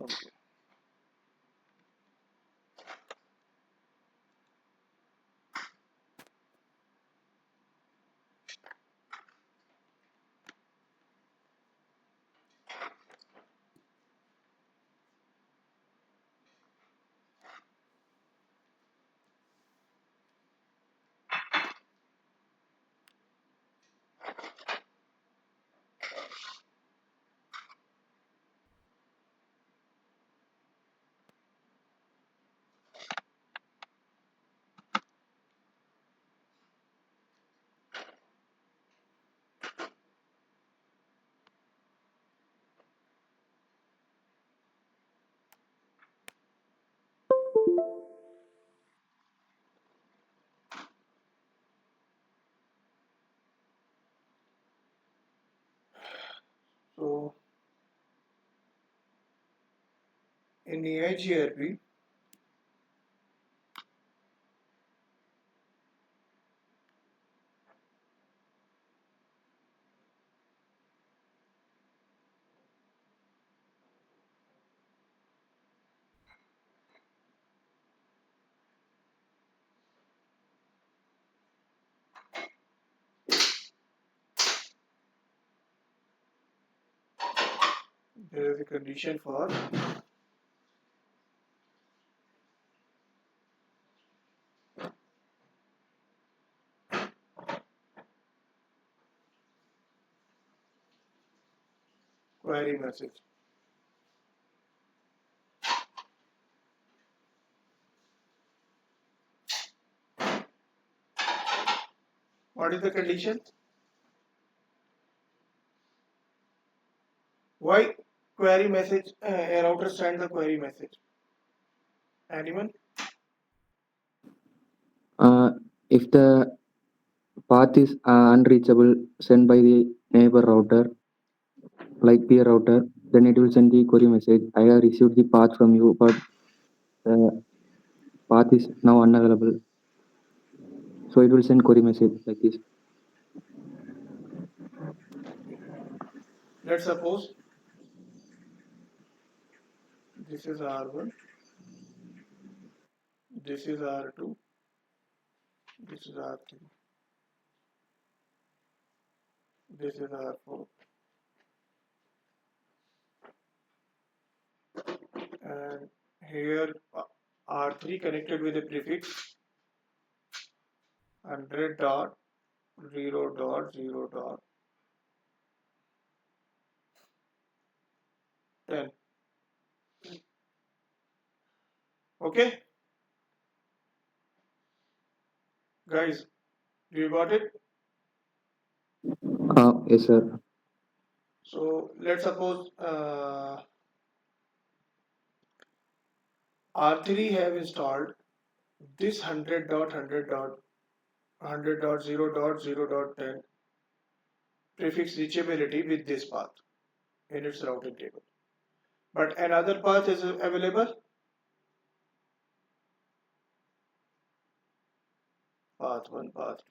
Okay. So in the Eigrp, there is a condition for query message. What is the condition? Why query message? A router send the query message. Anyone? If the path is unreachable sent by the neighbor router, like peer router, then it will send the query message. I have received the path from you, but the path is now unavailable. So it will send query message like this. Let's suppose this is R1, this is R2, this is R3, this is R4, and here R3 connected with a prefix 100.0.0.10. Okay, guys, do you got it? Yes, sir. So let's suppose R3 have installed this 100.100.100.0.0.10 prefix reachability with this path in its routing table. But another path is available, path 1, path 2.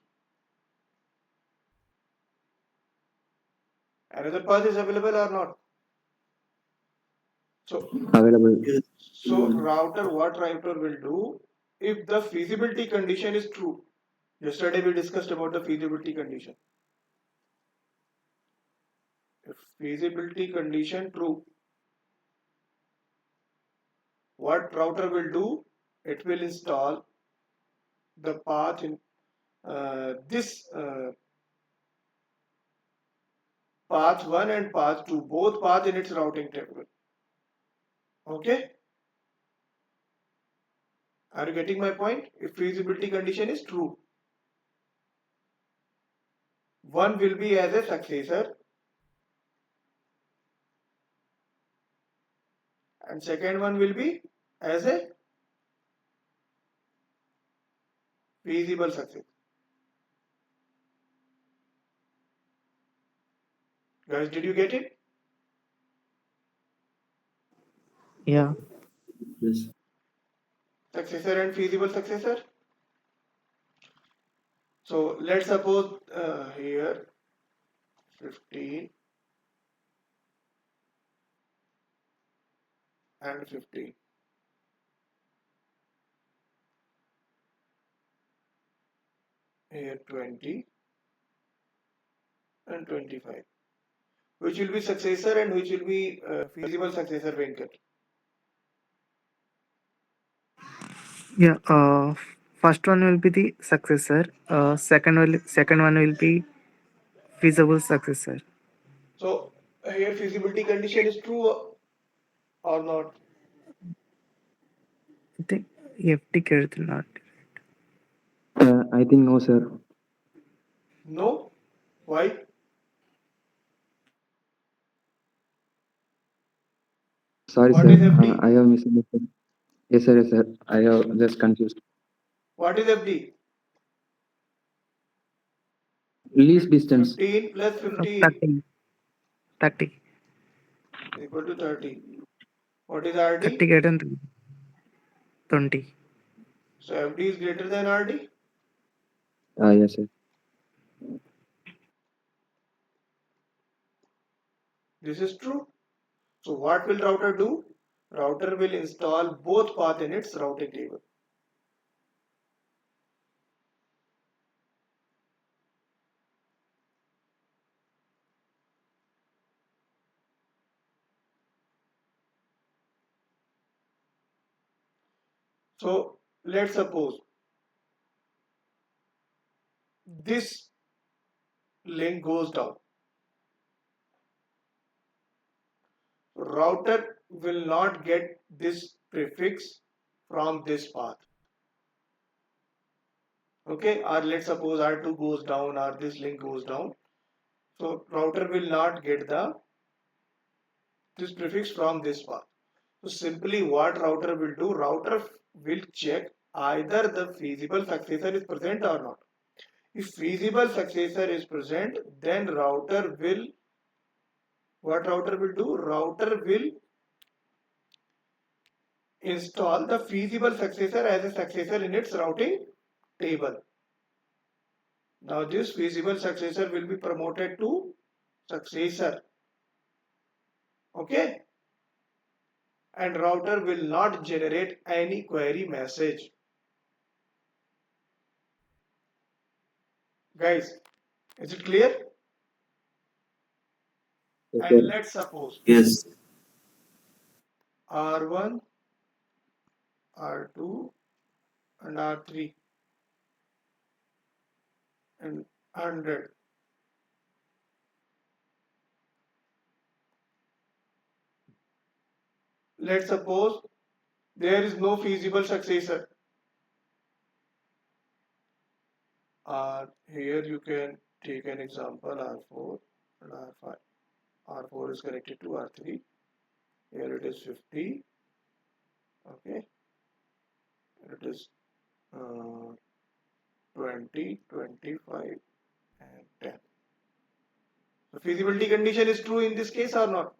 Another path is available or not? So, Available. what router will do if the feasibility condition is true? Yesterday we discussed about the feasibility condition. If feasibility condition true, what router will do? It will install the path in this path 1 and path 2, both path in its routing table. Okay? Are you getting my point? If feasibility condition is true, one will be as a successor and second one will be as a feasible successor. Guys, did you get it? Yeah. Yes. Successor and feasible successor. So let's suppose here 15 and 15. Here 20 and 25. Which will be successor and which will be feasible successor, Venkat? Yeah. First one will be the successor. Second one will be feasible successor. So here feasibility condition is true or not? I think FT carried not. I think no, sir. No. Why? Sorry, What sir. is FD? I have misunderstood. Yes, sir. Yes, sir. I have just confused. What is FD? Least distance. 15 plus 15 30. 30. equal to 30. What is 30 RD? greater than 20. So FD is greater than RD. Yes, sir. This is true. So what will router do? Router will install both path in its routing table. So let's suppose this link goes down. Router will not get this prefix from this path. Okay, or let's suppose R2 goes down or this link goes down. So router will not get this prefix from this path. So simply what router will do, router will check either the feasible successor is present or not. If feasible successor is present, then what router will do? Router will install the feasible successor as a successor in its routing table. Now this feasible successor will be promoted to successor. Okay? And router will not generate any query message. Guys, is it clear? Yes, And sir. let's suppose Yes. R1, R2 and R3 and 100. Let's suppose there is no feasible successor. Here you can take an example R4 and R5. R4 is connected to R3. Here it is 50. Okay. It is uh, 20, 25 and 10. The feasibility condition is true in this case or not?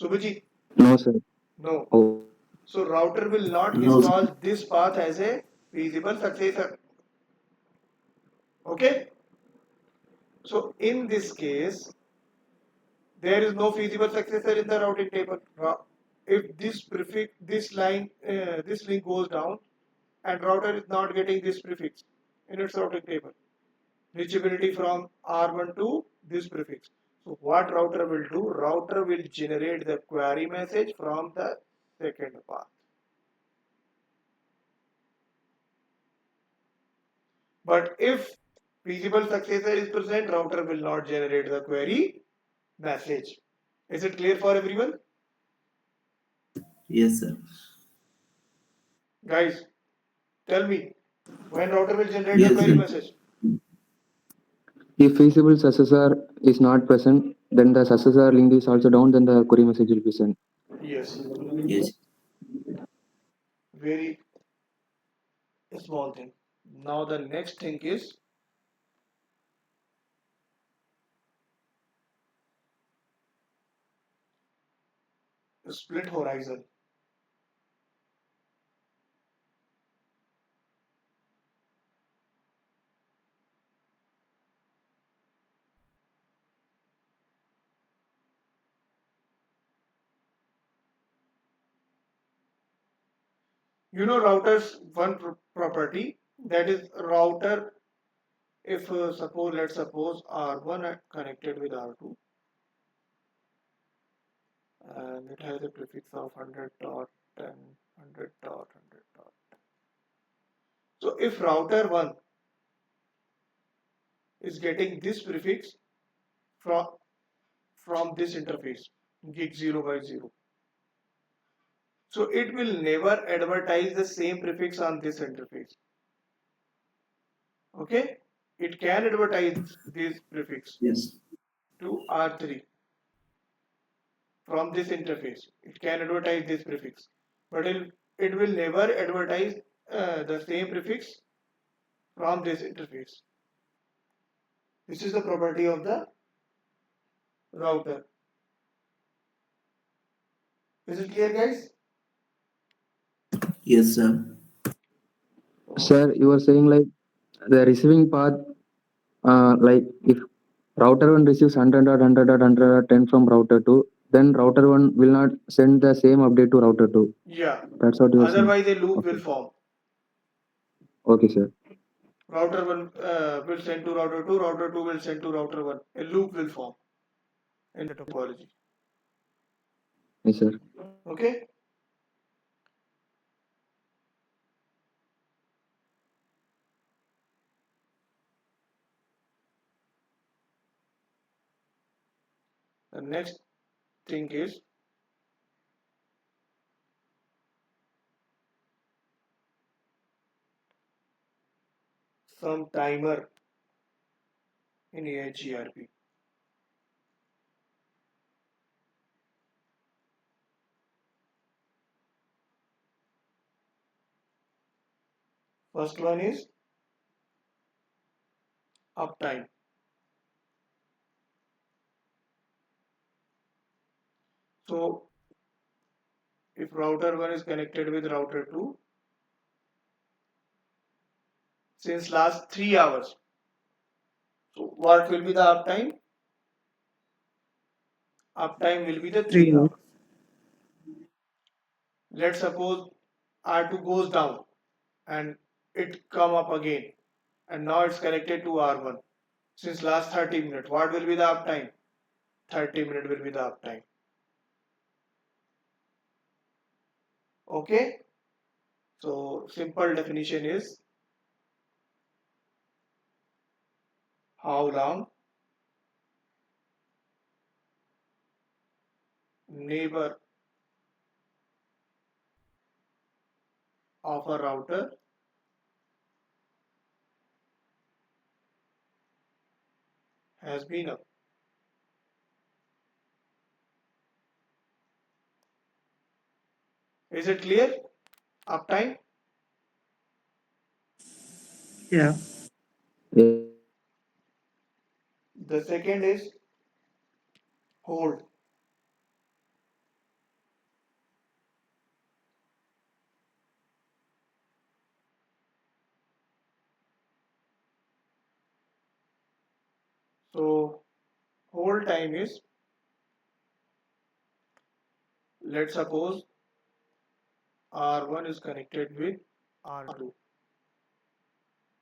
Subhaji? No, sir. No. Oh, So router will not No, sir. install this path as a feasible successor. Okay. So in this case, there is no feasible successor in the routing table. If this prefix, this link goes down, and router is not getting this prefix in its routing table, reachability from R1 to this prefix. So what router will do? Router will generate the query message from the second path. But if feasible successor is present, router will not generate the query message. Is it clear for everyone? Yes, sir. Guys, tell me, when router will generate the Yes, query sir. message? if feasible successor is not present, then the successor link is also down, then the query message will be sent. Yes, Yes. very small thing. Now the next thing is split horizon. You know router's one property, that is router, if let's suppose R1 connected with R2 and it has a prefix of 100 dot and 100 dot 100 dot. So if router 1 is getting this prefix from this interface gig 0 by 0, so it will never advertise the same prefix on this interface. Okay, it can advertise this prefix Yes. to R3 from this interface. It can advertise this prefix, but it will never advertise the same prefix from this interface. This is the property of the router. Is it clear, guys? Yes, sir. Sir, you were saying like the receiving path, like if router 1 receives 100 or 100 or 100 or 10 from router 2, then router 1 will not send the same update to router 2. Yeah. That's what you were saying. Otherwise, a loop Okay. will form. Okay, sir. Router 1 will send to router 2, router 2 will send to router 1. A loop will form in the topology. Yes, sir. Okay? The next thing is some timer in Eigrp. First one is uptime. So if router 1 is connected with router 2 since last 3 hours, so what will be the uptime? Uptime will be the 3 3 hours. hours. Let's suppose R2 goes down and it come up again and now it's connected to R1 since last 30 minutes. What will be the uptime? 30 minutes will be the uptime. Okay, so simple definition is how long neighbor of a router has been up. Is it clear? Uptime. Yeah. Yeah. The second is hold. So hold time is, let's suppose R1 is connected with R2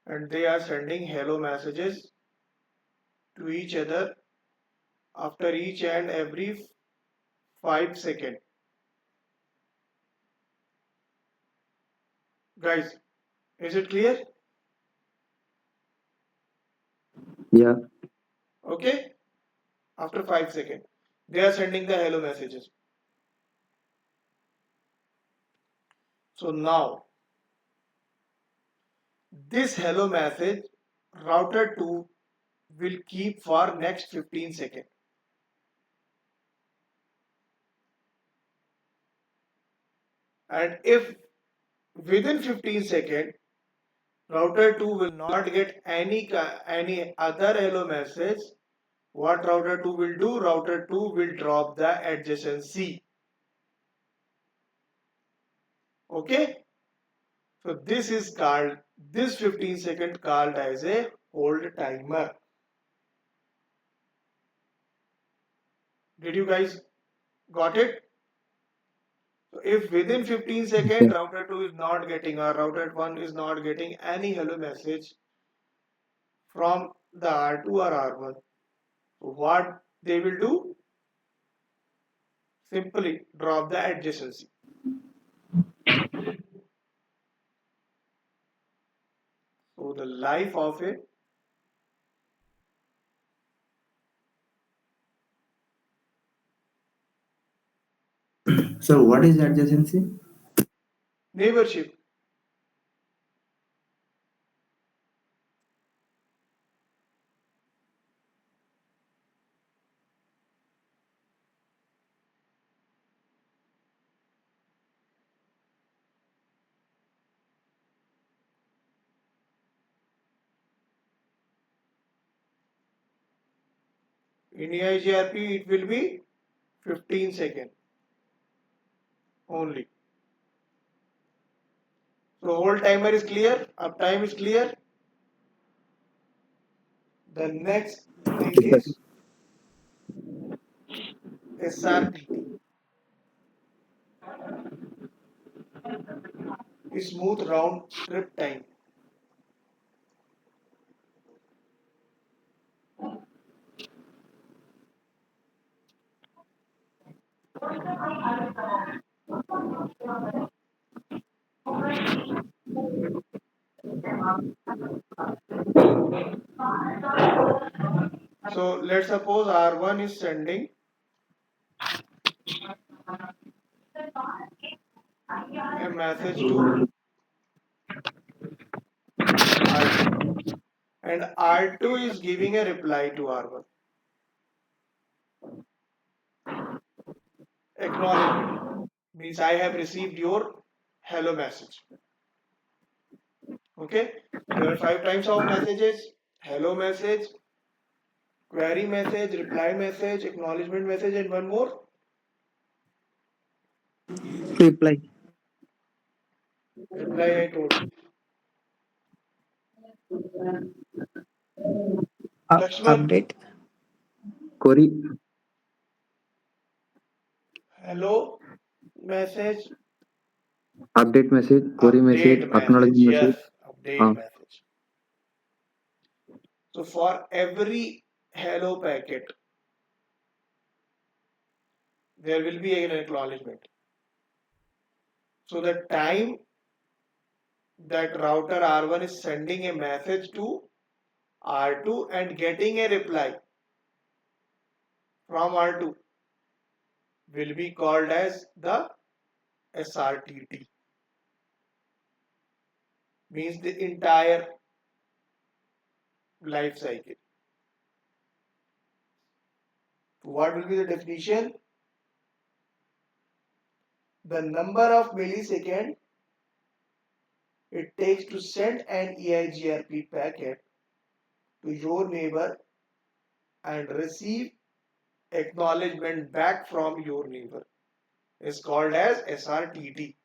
and they are sending hello messages to each other after each and every 5 seconds. Guys, is it clear? Yeah. Okay, after 5 seconds they are sending the hello messages. So now this hello message router 2 will keep for next 15 seconds. And if within 15 seconds router 2 will not get any other hello message, what router 2 will do? Router 2 will drop the adjacency. Okay, so this is called, this 15 second called as a hold timer. Did you guys got it? So if within 15 seconds Okay. router 2 is not getting or router 1 is not getting any hello message from the R2 or R1, so what they will do? Simply drop the adjacency. So the life of a So what is adjacency? neighborship. In Eigrp it will be 15 seconds only. So whole timer is clear, uptime is clear. The next thing Yes, sir. is SRTT, smooth round trip time. So let's suppose R1 is sending a message to R2 and R2 is giving a reply to R1. Acknowledgement means I have received your hello message. Okay, there are 5 types of messages: hello message, query message, reply message, acknowledgement message, and one more Reply. reply. I told you. Lakshman, Update. Query, hello message, update message, query message, update message. acknowledgement Yes, message. update Uh, message. So for every hello packet, there will be an acknowledgement. So the time that router R1 is sending a message to R2 and getting a reply from R2 will be called as the SRTT. Means the entire life cycle. What will be the definition? The number of milliseconds it takes to send an EIGRP packet to your neighbor and receive acknowledgement back from your neighbor is called as SRTT.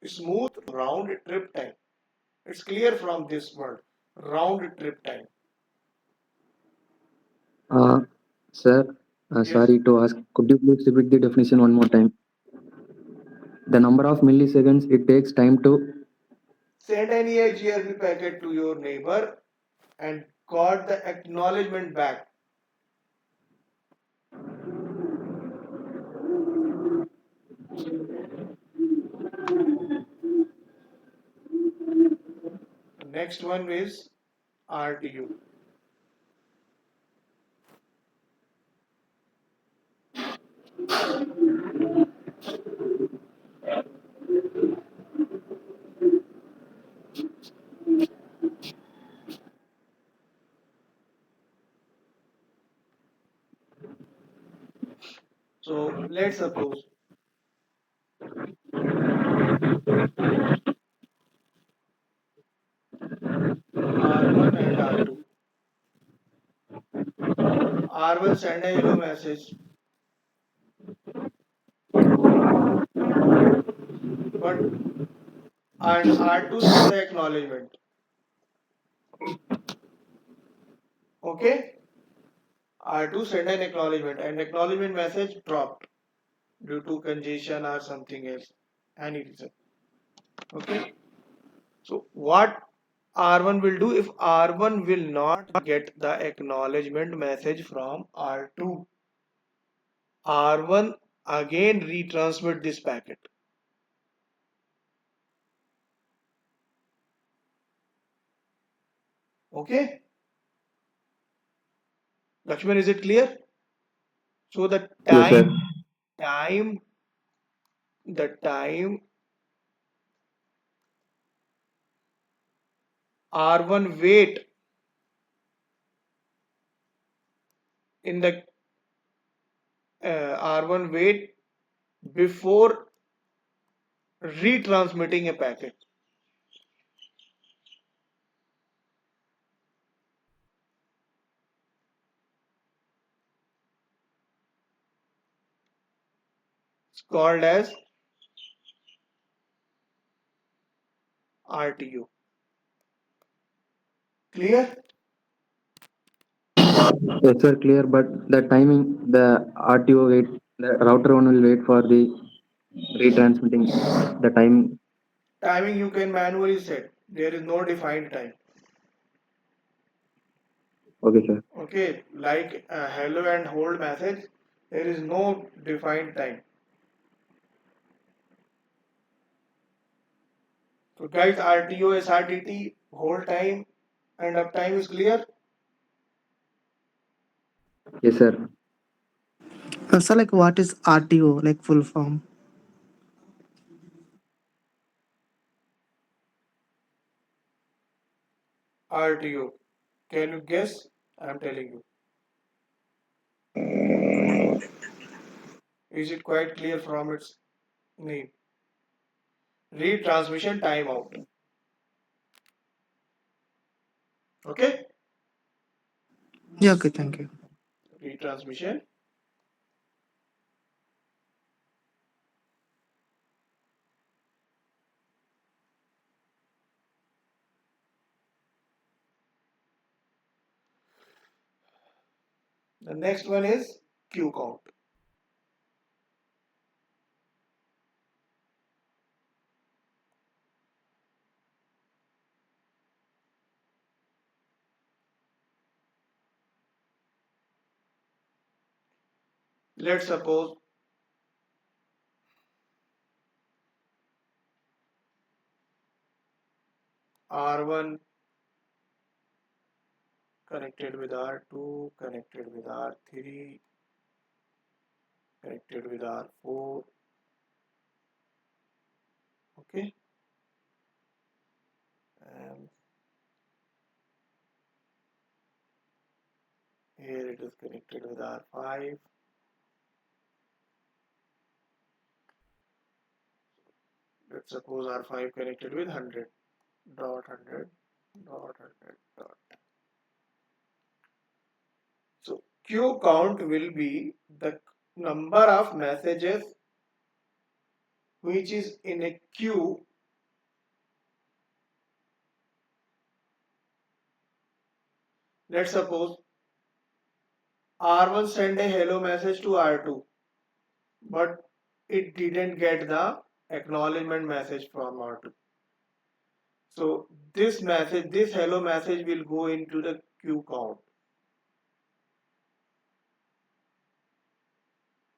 Smooth round trip time. It's clear from this word, round trip time. uh, Sir, Yes. sorry to ask. Could you please repeat the definition one more time? The number of milliseconds it takes time to. Send an EIGRP packet to your neighbor and got the acknowledgement back. Next one is RTU. So let's suppose R1 and R2. R1 send a hello message, but and R2 send the acknowledgement. Okay? R2 send an acknowledgement and acknowledgement message dropped. due to congestion or something else, any reason. Okay. So what R1 will do, if R1 will not get the acknowledgement message from R2, R1 again retransmit this packet. Okay. Lakshman, is it clear? So the Yes, sir. time the time R1 wait in the R1 wait before retransmitting a packet. It's called as RTO. Clear? Yes, sir, clear. But the timing, the RTO wait, the router one will wait for the retransmitting the time. Timing you can manually set. There is no defined time. Okay, sir. Okay, like hello and hold message, there is no defined time. So guys, RTO, SRTT, hold time and uptime is clear. Yes, sir. So like what is RTO, like full form? RTO. Can you guess? I'm telling you. Is it quite clear from its name? Retransmission timeout. Okay? Yeah, okay, thank you. Retransmission. The next one is queue count. Let's suppose R1 connected with R2, connected with R3, connected with R4. Okay. And here it is connected with R5. Let's suppose R5 connected with 100 dot 100 dot 100 dot. So queue count will be the number of messages which is in a queue. Let's suppose R1 send a hello message to R2, but it didn't get the acknowledgement message from R2. So this message, this hello message will go into the queue count.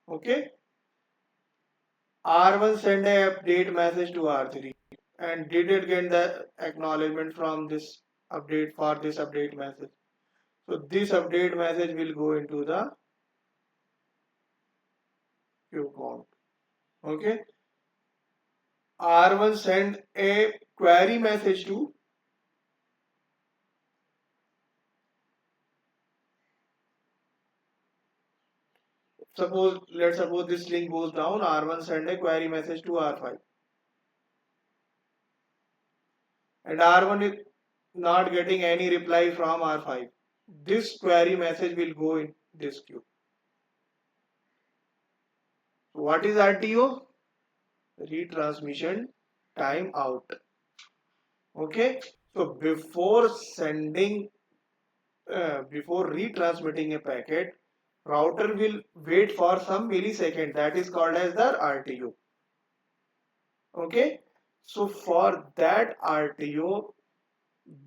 Okay. R1 send a update message to R3 and didn't get the acknowledgement from this update for this update message. So this update message will go into the queue count. Okay. R1 send a query message to, let's suppose this link goes down, R1 send a query message to R5 and R1 is not getting any reply from R5. This query message will go in this queue. So what is RTO? Retransmission timeout. Okay. So before retransmitting a packet, router will wait for some millisecond. That is called as the RTO. Okay. So for that RTO,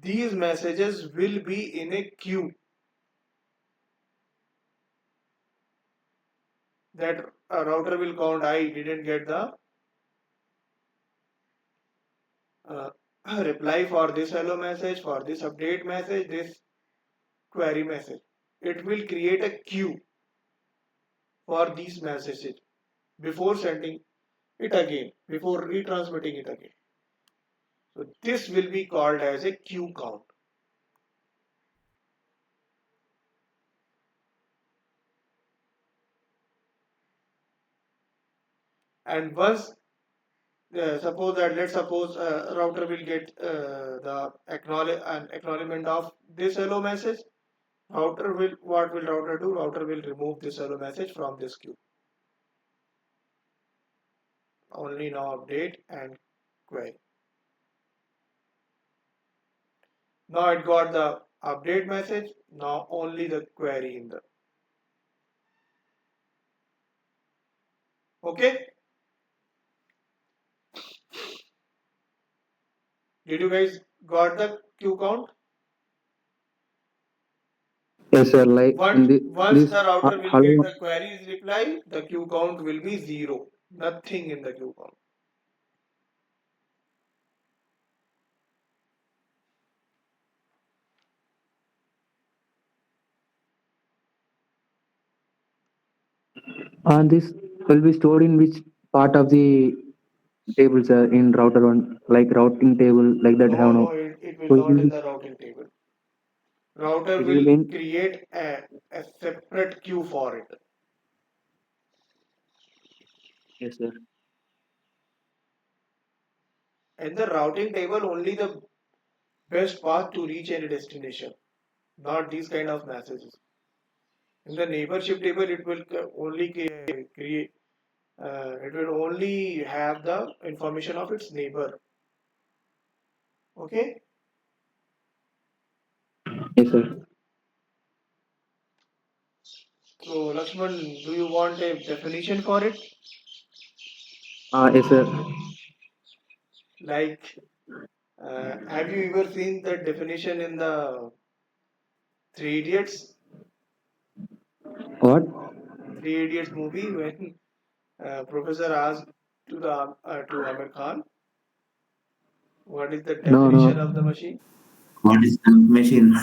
these messages will be in a queue. That router will count, I didn't get the uh, reply for this hello message, for this update message, this query message. It will create a queue for these messages before sending it again, before retransmitting it again. So this will be called as a queue count. And once suppose that let's suppose router will get the acknowledgement of this hello message. Router will what will router do? Router will remove this hello message from this queue. Only now update and query. Now it got the update message. Now only the query in the. Okay. Did you guys got the queue count? Yes, sir. Like in Once this the router will get hello. the queries reply, the queue count will be zero. Nothing in the queue count. And this will be stored in which part of the table, sir? In router one, like routing table, like that. No, Have no, no. it will So it not will in be, the routing table. Router it will will be in. create a separate queue for it. Yes, sir. And the routing table only the best path to reach any destination, not these kind of messages. In the neighborship table, it will only create. It will only have the information of its neighbor. Okay. Yes, sir. So Lakshman, do you want a definition for it? Yes, sir. Like, have you ever seen the definition in the Three Idiots? What? Three Idiots movie when professor asked to Amir Khan, what is the No, definition of no. the machine? What is the machine?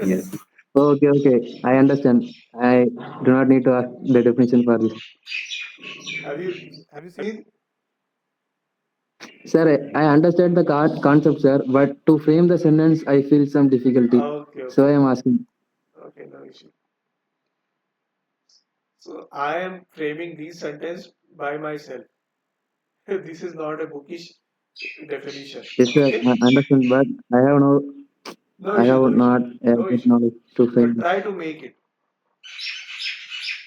Yes. Okay, okay. I understand. I do not need to ask the definition for this. Have you seen? Sir, I understand the concept, sir, but to frame the sentence, I feel some difficulty. Okay, So okay, I am asking. okay, no issue. So I am framing this sentence by myself. This is not a bookish definition. Yes, sir, Okay, I understand, but I have no, no I issue, have no issue, not no issue. knowledge to frame But this. try to make it.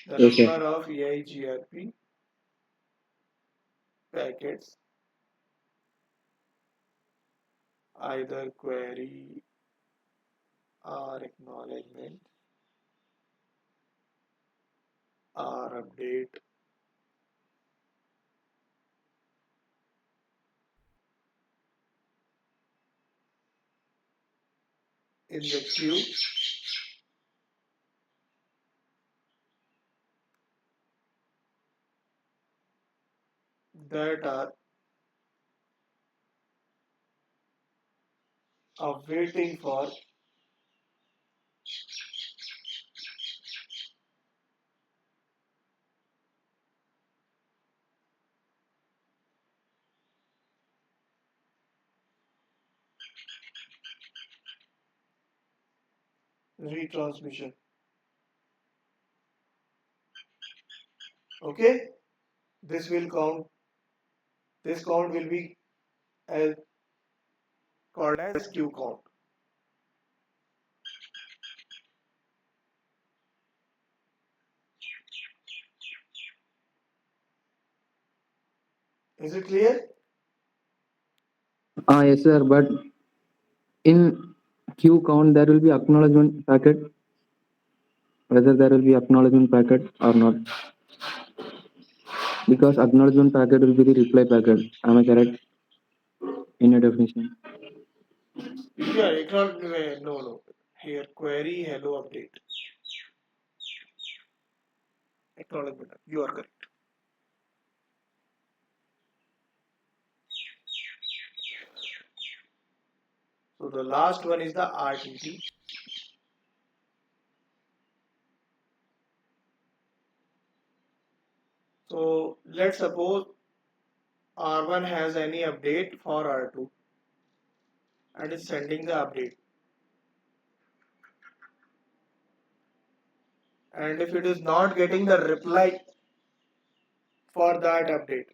The Yes, number sir. of Eigrp packets, either query or acknowledgement or update in the queue that are waiting for retransmission. Okay, this will count. This count will be as called as queue count. Is it clear? Yes, sir, but in queue count, there will be acknowledgement packet. whether there will be acknowledgement packet or not, because acknowledgement packet will be the reply packet. Am I correct in your definition? Yeah, no, no. Here, query hello update. Acknowledgement. You are correct. So the last one is the RTT. So let's suppose R1 has any update for R2 and is sending the update. And if it is not getting the reply for that update,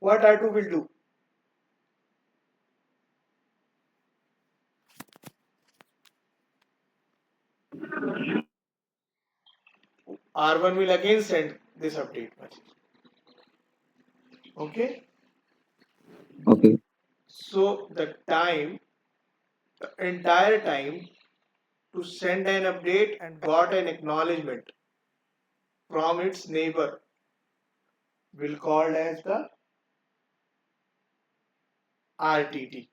what R2 will do? R1 will again send this update message. Okay? Okay. So the entire time to send an update and got an acknowledgement from its neighbor will called as the RTT,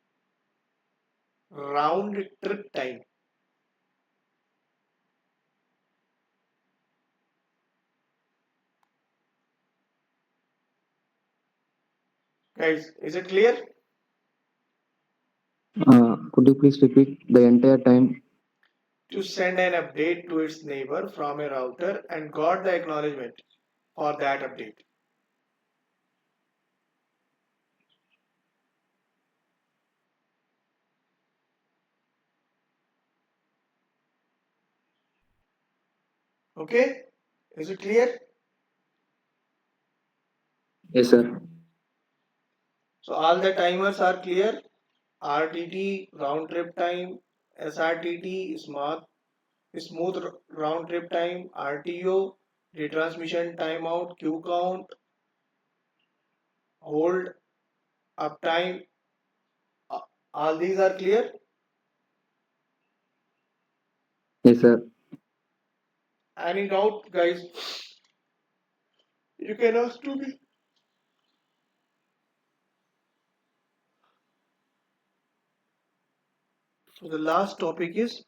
round trip time. Guys, is it clear? Could you please repeat the entire time? To send an update to its neighbor from a router and got the acknowledgement for that update. Okay? Is it clear? Yes, sir. So all the timers are clear. RTT, round trip time, SRTT, smooth round trip time, RTO, retransmission timeout, queue count, hold, uptime. All these are clear. Yes, sir. Any doubt, guys? You can ask to me. So the last topic is,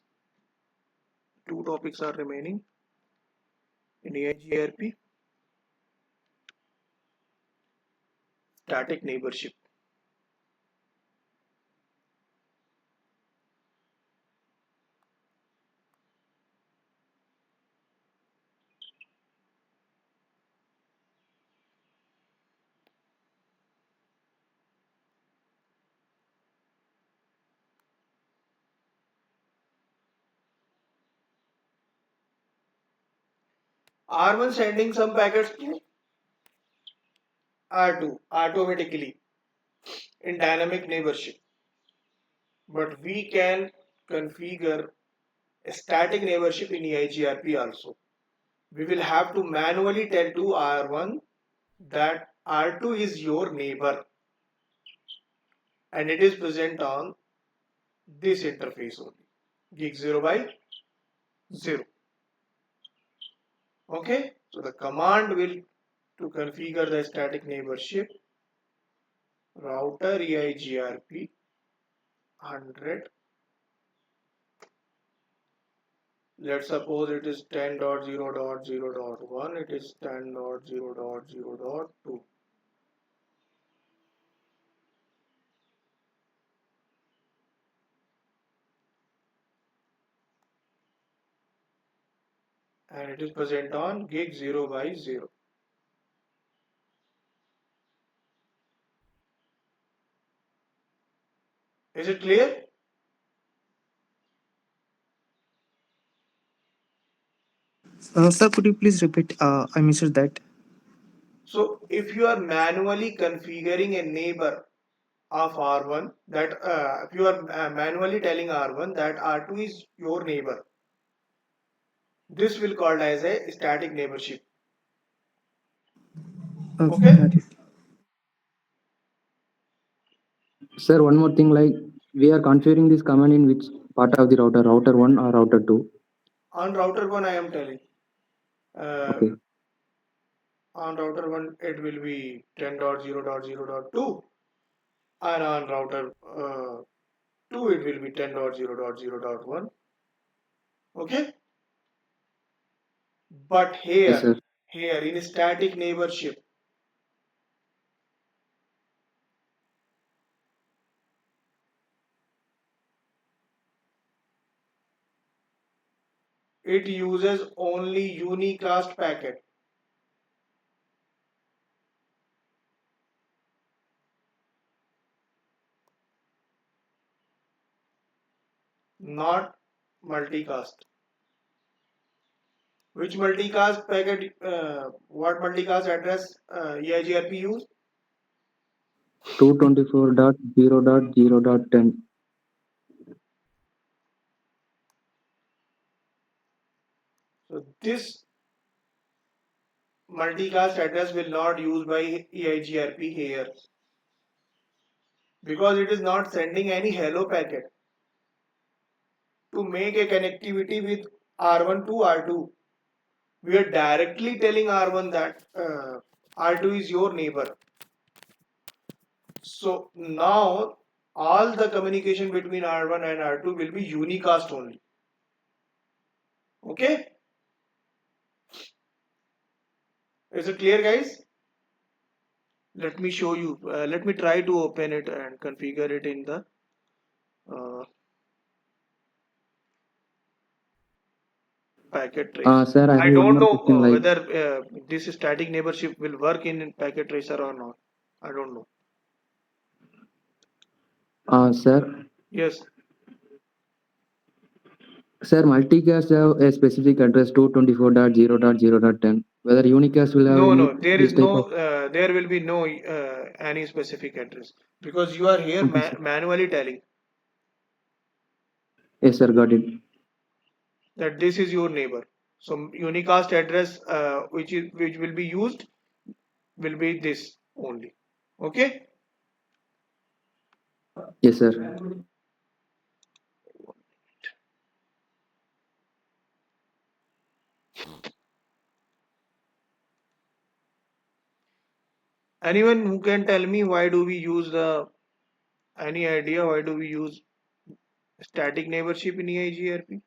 two topics are remaining in Eigrp, static neighborship. R1 sending some packets to R2 automatically in dynamic neighborship, but we can configure a static neighborship in Eigrp also. We will have to manually tell to R1 that R2 is your neighbor and it is present on this interface only, gig 0 by 0. Okay, so the command will to configure the static neighborship router Eigrp 100. Let's suppose it is 10.0.0.1, it is 10.0.0.2. And it is present on gig 0 by 0. Is it clear? Sir, could you please repeat? I missed that. So if you are manually configuring a neighbor of R1, that if you are manually telling R1 that R2 is your neighbor, this will called as a static neighborship. Okay, Okay? got it. Sir, one more thing, like we are configuring this command in which part of the router, router 1 or router 2? On router 1 I am telling. Okay. On router 1 it will be 10.0.0.2, and on router 2 it will be 10.0.0.1. Okay, but Yes, sir. here in static neighborship, it uses only unicast packet, not multicast. Which multicast packet, what multicast address EIGRP use? 224.0.0.10. So this multicast address will not used by EIGRP here, because it is not sending any hello packet to make a connectivity with R1 to R2. We are directly telling R1 that R2 is your neighbor. So now all the communication between R1 and R2 will be unicast only. Okay? Is it clear, guys? Let me show you. Let me try to open it and configure it in the packet trace. Sir, I have I one don't more know question. Like, whether this static neighborship will work in packet tracer or not. I don't know. sir, Yes. sir, multicast have a specific address 224.0.0.10. Whether unicast will have No, any no. There this is type no. of. There will be no any specific address, because you are here Okay, sir. manually telling Yes, sir. Got it. that this is your neighbor. So unicast address which will be used will be this only. Okay. Yes, sir. Anyone who can tell me why do we use the, any idea why do we use static neighborship in EIGRP?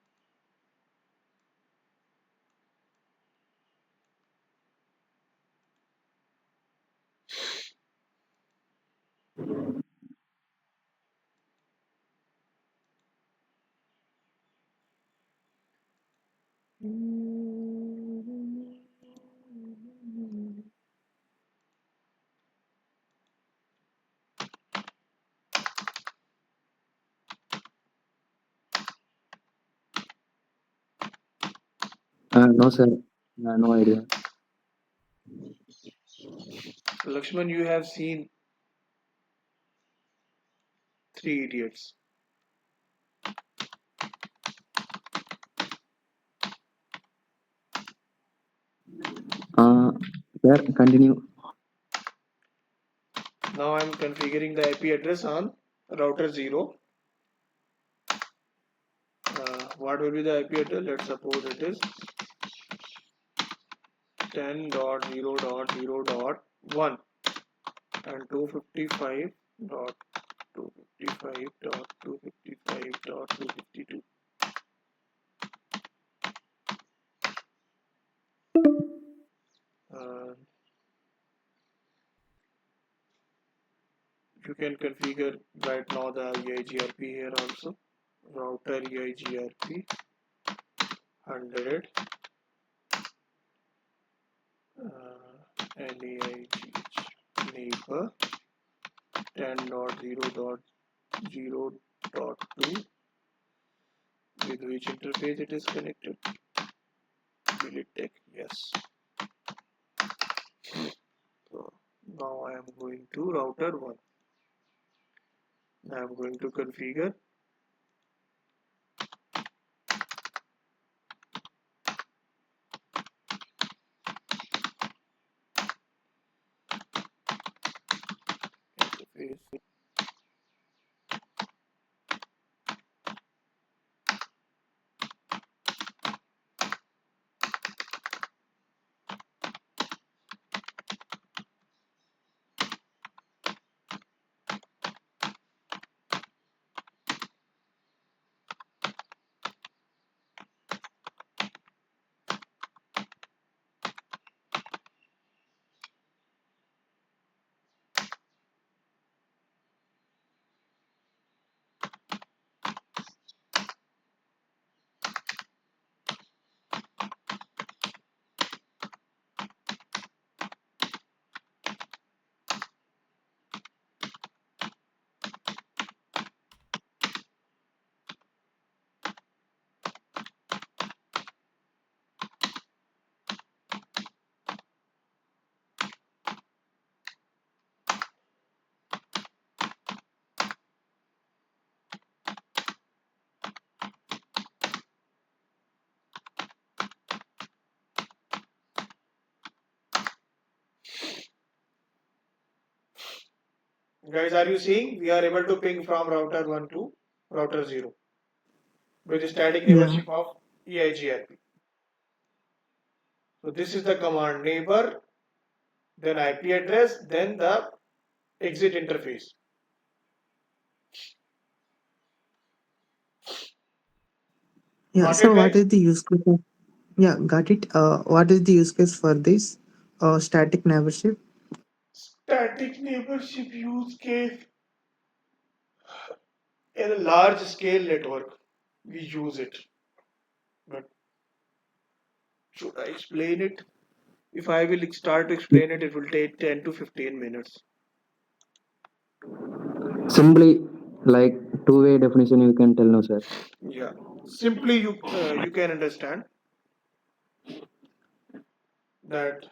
No, sir. No idea. Lakshman, you have seen Three Idiots. Sir, continue. Now I'm configuring the IP address on router 0. What will be the IP address? Let's suppose it is 10.0.0.1 and 255.255.255.252. Uh, you can configure right now the EIGRP here also. Router EIGRP 100 NAIGH neighbor 10.0.0.2, with which interface it is connected. Will it take? Yes. So now I am going to router 1. I am going to configure interface. Guys, are you seeing? We are able to ping from router 1 to router 0 with the static Yeah. neighborship of Eigrp. So this is the command neighbor, then IP address, then the exit interface. Yeah. Got So it, what guys? is the use case of, yeah, got it. What is the use case for this static membership? Static neighborship use case in a large scale network. We use it. But should I explain it? If I will start to explain it, it will take 10 to 15 minutes. Simply, like two-way definition, you can tell no, sir. Yeah. Simply, you can understand that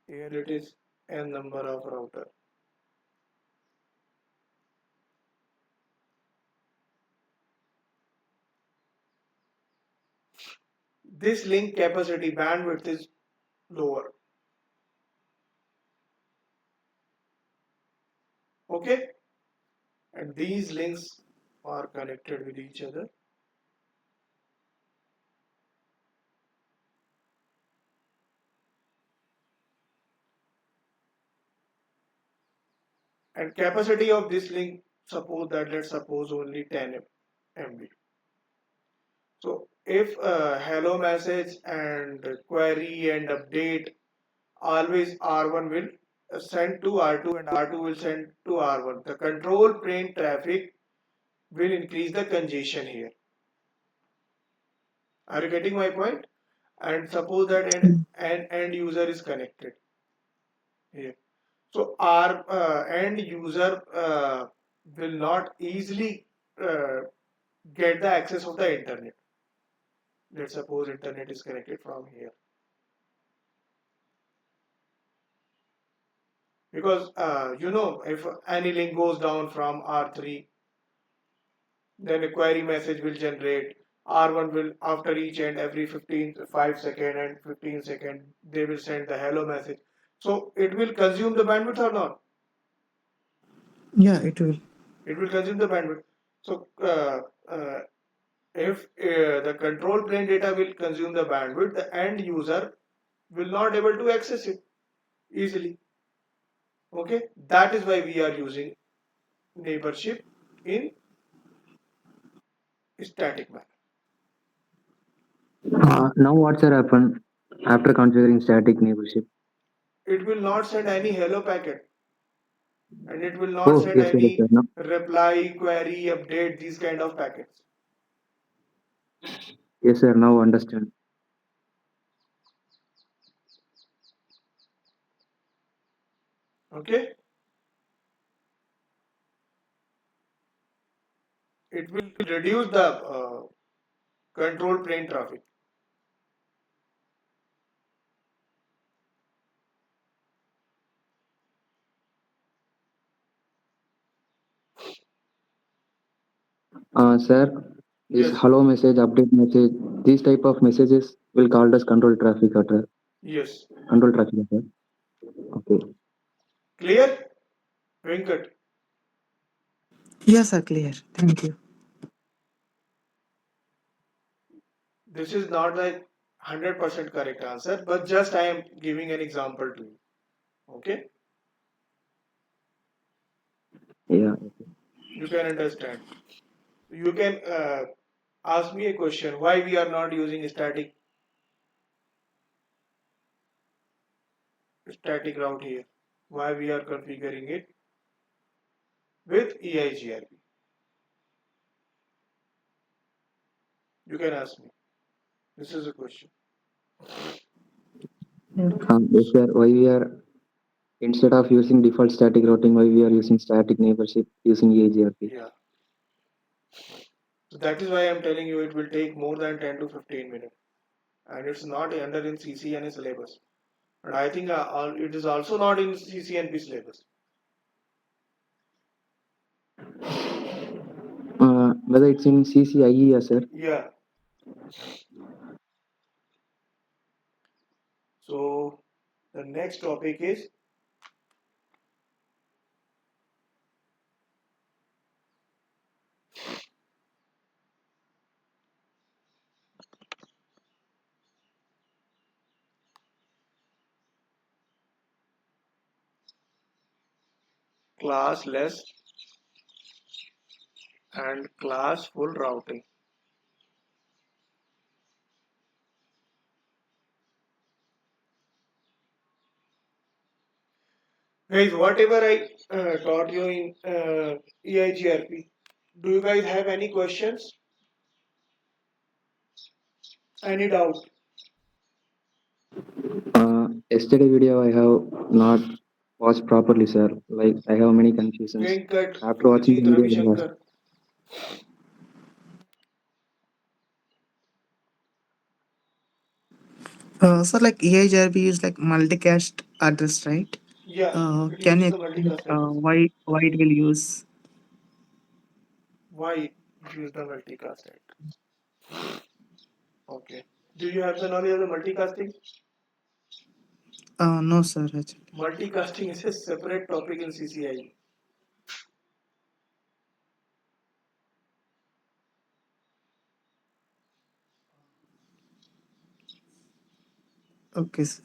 here it is n number of router. This link capacity bandwidth is lower. Okay, and these links are connected with each other. And capacity of this link, suppose that let's suppose only 10 MB. So if hello message and query and update, always R1 will send to R2 and R2 will send to R1. The control plane traffic will increase the congestion here. Are you getting my point? And suppose that an end user is connected here. So our end user will not easily uh, get the access of the internet. Let's suppose internet is connected from here. Because if any link goes down from R3, then a query message will generate. R1 will, after each end, every 5 second and 15 second, they will send the hello message. So it will consume the bandwidth or not? Yeah, it will. It will consume the bandwidth. So if the control plane data will consume the bandwidth, the end user will not able to access it easily. Okay, that is why we are using neighborship in static manner. Now, what's happen after configuring static neighborship? It will not send any hello packet, and it will not Oh, send yes, sir, yes, sir. any No. reply, query, update, these kind of packets. Yes, sir. Now understand. Okay, it will reduce the control plane traffic. Sir, this Yes, hello message, update message, these type of messages will called as control traffic address. yes. Control traffic address. Okay. Clear, Venkat? Yes, sir, clear. Thank you. This is not the 100% correct answer, but just I am giving an example to you. Okay, Yeah. you can understand. You can ask me a question: why we are not using static route here? Why we are configuring it with Eigrp? You can ask me. This is a question. Yes, sir. Why we are instead of using default static routing, why we are using static neighborship using EIGRP? Yeah. So that is why I am telling you it will take more than 10 to 15 minutes. And it's not under in CCNA syllabus. And I think it is also not in CCNP syllabus. whether it's in CCIE, sir. Yeah. So the next topic is classless and classful routing. Guys, whatever I taught you in EIGRP, do you guys have any questions? Any doubt? Yesterday video I have not watched properly, sir. Like I have many confusions. Venkat, After watching the Subhajit, Ravi video, I lost. Shankar. So like EIGRB is like multicast address, right? Yeah, it Can uses you the explain multicast address. why it will use? Why it use the multicast address? Okay. Do you have the knowledge of the multicasting? No, sir. Actually. Multicasting is a separate topic in CCI. Okay, sir.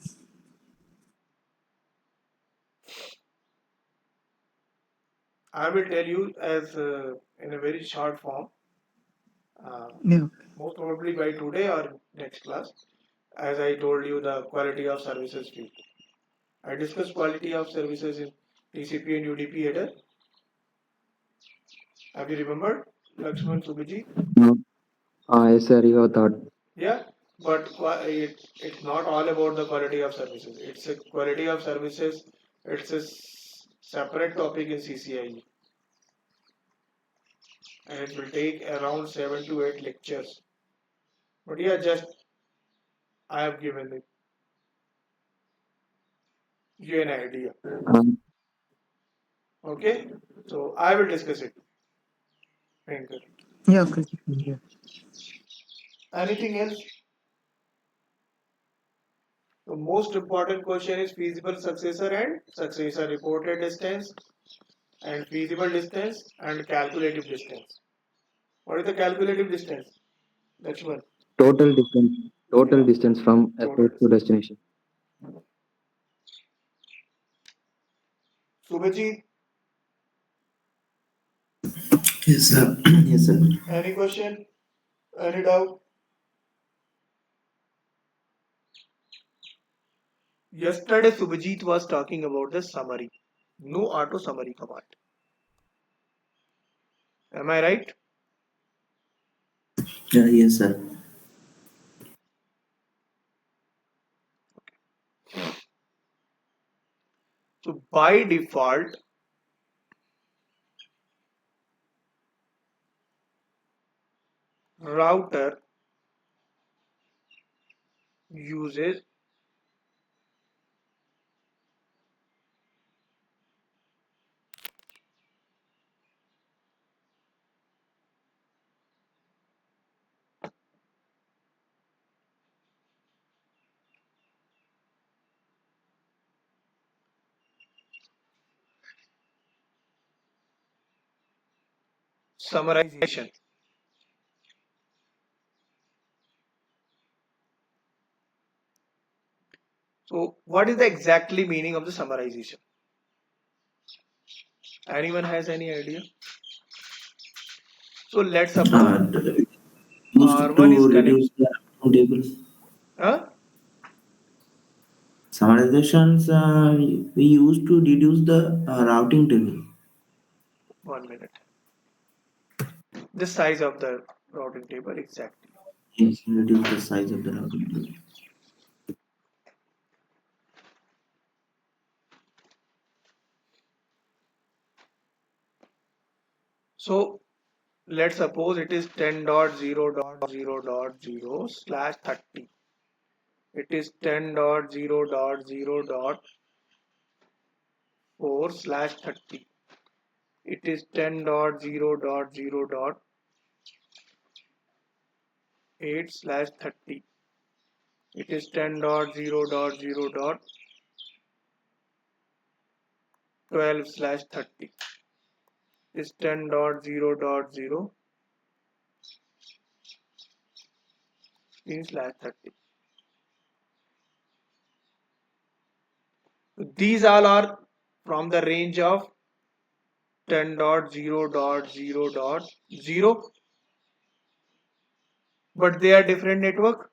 I will tell you as in a very short form, uh, Yeah. most probably by today or next class. As I told you, the quality of services field. I discussed quality of services in TCP and UDP header. Have you remembered, Lakshman Subhaji? No. Yes, sir. You have thought. Yeah, but it's not all about the quality of services. It's a quality of services. It's a separate topic in CCIE, and it will take around 7 to 8 lectures. But yeah, just I have given you an idea. Um, Okay, so I will discuss it. Venkat. Yeah. Okay. Yeah. Anything else? The most important question is feasible successor and successor reported distance and feasible distance and calculative distance. What is the calculative distance? That's one. total distance. Total Yeah, distance from a total place to distance. destination. Subhajit, Yes, sir. Yes, sir. any question? Any doubt? Yesterday, Subhajit was talking about the summary. No auto summary command. Am I right? Yeah, yes, sir. So by default, router uses summarization. So what is the exactly meaning of the summarization? Anyone has any idea? So let's suppose Used R1 is to connect. reduce the table. Huh? Summarizations, we used to reduce the routing table. 1 minute. The size of the routing table exactly. Yes, reduce the size of the routing table. So let's suppose it is 10.0.0.0 slash 30. It is 10.0.0.4 slash 30. It is 10.0.0.0.40 8/30. It is 10.0.0.12/30. It is 10.0.0/30. These all are from the range of 10.0.0.0, but they are different network.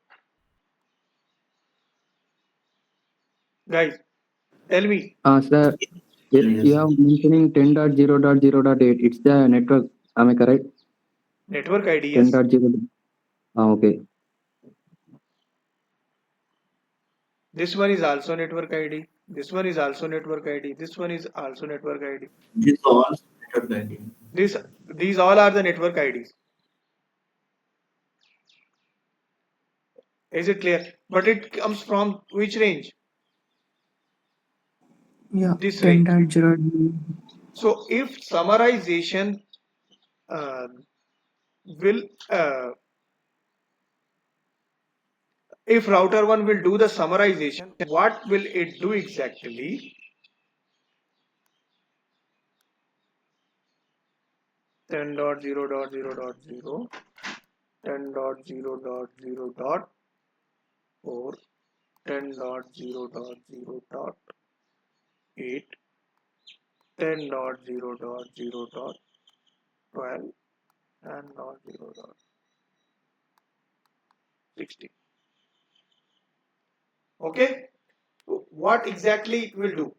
Guys, tell me. Sir, you Yes. have mentioning 10.0.0.8. It's the network. Am I correct? Network ID, yes. 10.0. Okay. This one is also network ID. This one is also network ID. This one is also network ID. This all network ID. These all are the network IDs. Is it clear? But it comes from which range? Yeah, This range. 10.0. So if summarization uh, will if router 1 will do the summarization, what will it do exactly? 10.0.0.0, 10.0.0.4, 10.0.0.8, 10.0.0.12, and 0.0.16. Okay, what exactly it will do?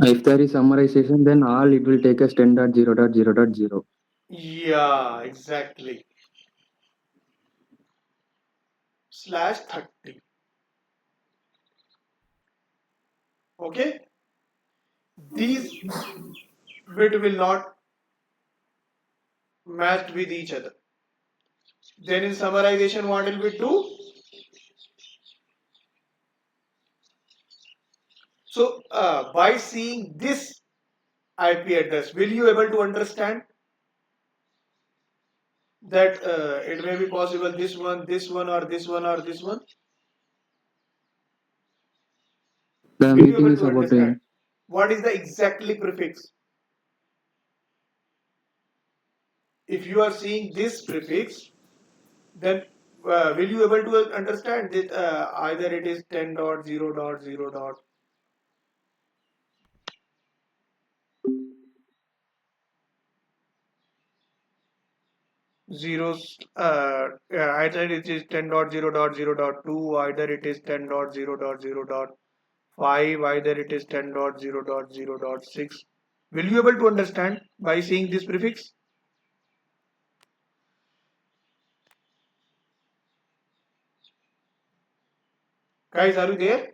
If there is summarization, then all it will take us 10.0.0.0. Yeah, exactly. /30. Okay, these bit will not match with each other. Then in summarization, what will we do? So by seeing this IP address, will you able to understand that it may be possible this one, this one, or this one, or this one? The Will you meeting able is to about to understand? end. What is the exactly prefix? If you are seeing this prefix, then will you able to understand that either it is 10.0.0. Zeros, either it is 10.0.0.2, either it is 10.0.0.5, either it is 10.0.0.6. Will you able to understand by seeing this prefix? Guys, are you there?